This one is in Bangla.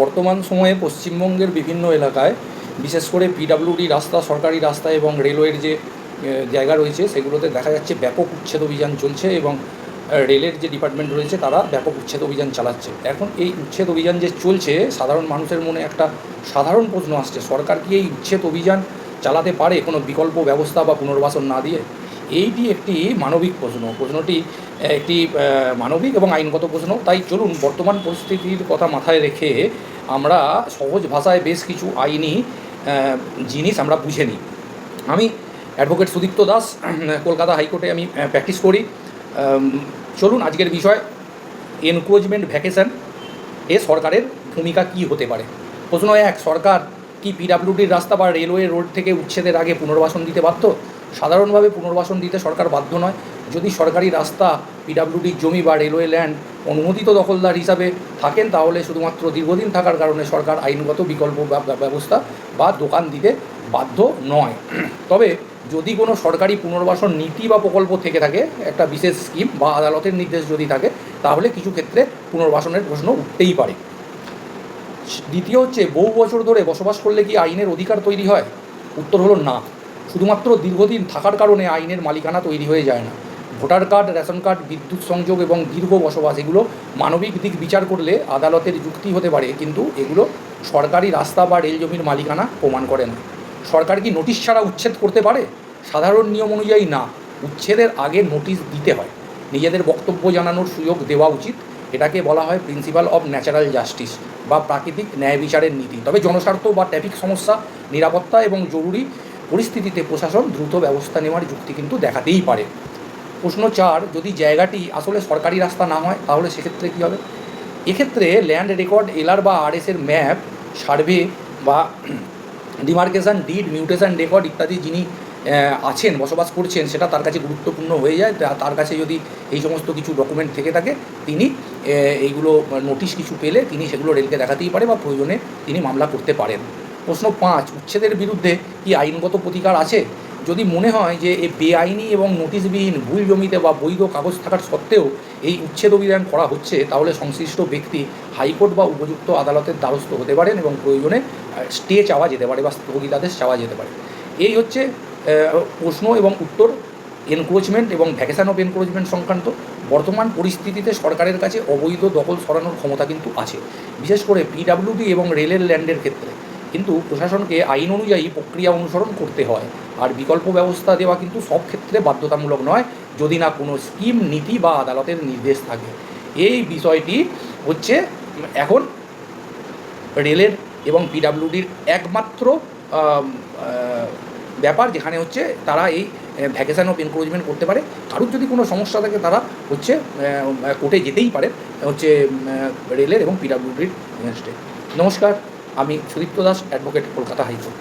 বর্তমান সময়ে পশ্চিমবঙ্গের বিভিন্ন এলাকায় বিশেষ করে পিডব্লিউডি রাস্তা, সরকারি রাস্তা এবং রেলওয়ের যে জায়গা রয়েছে সেগুলোতে দেখা যাচ্ছে ব্যাপক উচ্ছেদ অভিযান চলছে এবং রেলের যে ডিপার্টমেন্ট রয়েছে তারা ব্যাপক উচ্ছেদ অভিযান চালাচ্ছে। এখন এই উচ্ছেদ অভিযান যে চলছে, সাধারণ মানুষের মনে একটা সাধারণ প্রশ্ন আসছে, সরকার কি এই উচ্ছেদ অভিযান চালাতে পারে কোনো বিকল্প ব্যবস্থা বা পুনর্বাসন না দিয়ে? এইটি একটি মানবিক প্রশ্ন। প্রশ্নটি একটি মানবিক এবং আইনগত প্রশ্ন। তাই চলুন বর্তমান পরিস্থিতির কথা মাথায় রেখে আমরা সহজ ভাষায় বেশ কিছু আইনি জিনিস আমরা বুঝে নিই। আমি অ্যাডভোকেট সুদীপ্ত দাস, কলকাতা হাইকোর্টে আমি প্র্যাকটিস করি। চলুন আজকের বিষয়, এনক্রোচমেন্ট ভ্যাকেশন এ সরকারের ভূমিকা কী হতে পারে। প্রশ্ন এক, সরকার কি পিডব্লিউডির রাস্তা বা রেলওয়ে রোড থেকে উচ্ছেদের আগে পুনর্বাসন দিতে বাধ্য? সাধারণভাবে পুনর্বাসন দিতে সরকার বাধ্য নয়। যদি সরকারি রাস্তা, পিডব্লিউডির জমি বা রেলওয়ে ল্যান্ড অনুমোদিত দখলদার হিসাবে থাকেন, তাহলে শুধুমাত্র দীর্ঘদিন থাকার কারণে সরকার আইনগত বিকল্প ব্যবস্থা বা দোকান দিতে বাধ্য নয়। তবে যদি কোনো সরকারি পুনর্বাসন নীতি বা প্রকল্প থেকে থাকে, একটা বিশেষ স্কিম বা আদালতের নির্দেশ যদি থাকে, তাহলে কিছু ক্ষেত্রে পুনর্বাসনের প্রশ্ন উঠতেই পারে। দ্বিতীয় হচ্ছে, বহু বছর ধরে বসবাস করলে কি আইনের অধিকার তৈরি হয়? উত্তর হলো না। শুধুমাত্র দীর্ঘদিন থাকার কারণে আইনের মালিকানা তৈরি হয়ে যায় না। ভোটার কার্ড, রেশন কার্ড, বিদ্যুৎ সংযোগ এবং দীর্ঘ বসবাস, এগুলো মানবিক দিক বিচার করলে আদালতের যুক্তি হতে পারে, কিন্তু এগুলো সরকারি রাস্তা বা রেল জমির মালিকানা প্রমাণ করে না। সরকার কি নোটিশ ছাড়া উচ্ছেদ করতে পারে? সাধারণ নিয়ম অনুযায়ী না। উচ্ছেদের আগে নোটিশ দিতে হয়, নিজেদের বক্তব্য জানানোর সুযোগ দেওয়া উচিত। এটাকে বলা হয় প্রিন্সিপাল অফ ন্যাচারাল জাস্টিস বা প্রাকৃতিক ন্যায় বিচারের নীতি। তবে জনস্বার্থ বা ট্রাফিক সমস্যা, নিরাপত্তা এবং জরুরি পরিস্থিতিতে প্রশাসন দ্রুত ব্যবস্থা নেওয়ার যুক্তি কিন্তু দেখাতেই পারে। প্রশ্ন চার, যদি জায়গাটি আসলে সরকারি রাস্তা না হয়, তাহলে সেক্ষেত্রে কী হবে? এক্ষেত্রে ল্যান্ড রেকর্ড, এলআর বা আরএসের ম্যাপ, সার্ভে বা ডিমার্কেশন ডিড, মিউটেশন রেকর্ড ইত্যাদি যিনি আছেন, বসবাস করছেন, সেটা তার কাছে গুরুত্বপূর্ণ হয়ে যায়। তার কাছে যদি এই সমস্ত কিছু ডকুমেন্ট থেকে থাকে, তিনি এইগুলো নোটিশ কিছু পেলে তিনি সেগুলো রেলকে দেখাতেই পারে বা প্রয়োজনে তিনি মামলা করতে পারেন। প্রশ্ন পাঁচ, উচ্ছেদের বিরুদ্ধে কি আইনগত প্রতিকার আছে? যদি মনে হয় যে এই বেআইনি এবং নোটিশবিহীন ভুল জমিতে বা বৈধ কাগজ থাকার সত্ত্বেও এই উচ্ছেদ অভিযান করা হচ্ছে, তাহলে সংশ্লিষ্ট ব্যক্তি হাইকোর্ট বা উপযুক্ত আদালতের দ্বারস্থ হতে পারেন এবং প্রয়োজনে স্টে চাওয়া যেতে পারে বা স্থগিতাদেশ চাওয়া যেতে পারে। এই হচ্ছে প্রশ্ন এবং উত্তর এনক্রোচমেন্ট এবং ভ্যাকেশন অফ এনক্রোচমেন্ট সংক্রান্ত। বর্তমান পরিস্থিতিতে সরকারের কাছে অবৈধ দখল সরানোর ক্ষমতা কিন্তু আছে, বিশেষ করে পিডব্লিউডি এবং রেলের ল্যান্ডের ক্ষেত্রে। কিন্তু প্রশাসনকে আইন অনুযায়ী প্রক্রিয়া অনুসরণ করতে হয়, আর বিকল্প ব্যবস্থা দেওয়া কিন্তু সব ক্ষেত্রে বাধ্যতামূলক নয়, যদি না কোনো স্কিম, নীতি বা আদালতের নির্দেশ থাকে। এই বিষয়টি হচ্ছে এখন রেলের এবং পিডব্লিউডির একমাত্র ব্যাপার, যেখানে হচ্ছে তারা এই ভ্যাকেশন অফ এনক্রোচমেন্ট করতে পারে। কারোর যদি কোনো সমস্যা থাকে, তারা হচ্ছে কোর্টে যেতেই পারে, হচ্ছে রেলের এবং পিডব্লিউডির এগেনস্টে। নমস্কার, আমি সুদীপ্ত দাস, অ্যাডভোকেট, কলকাতা হাইকোর্ট।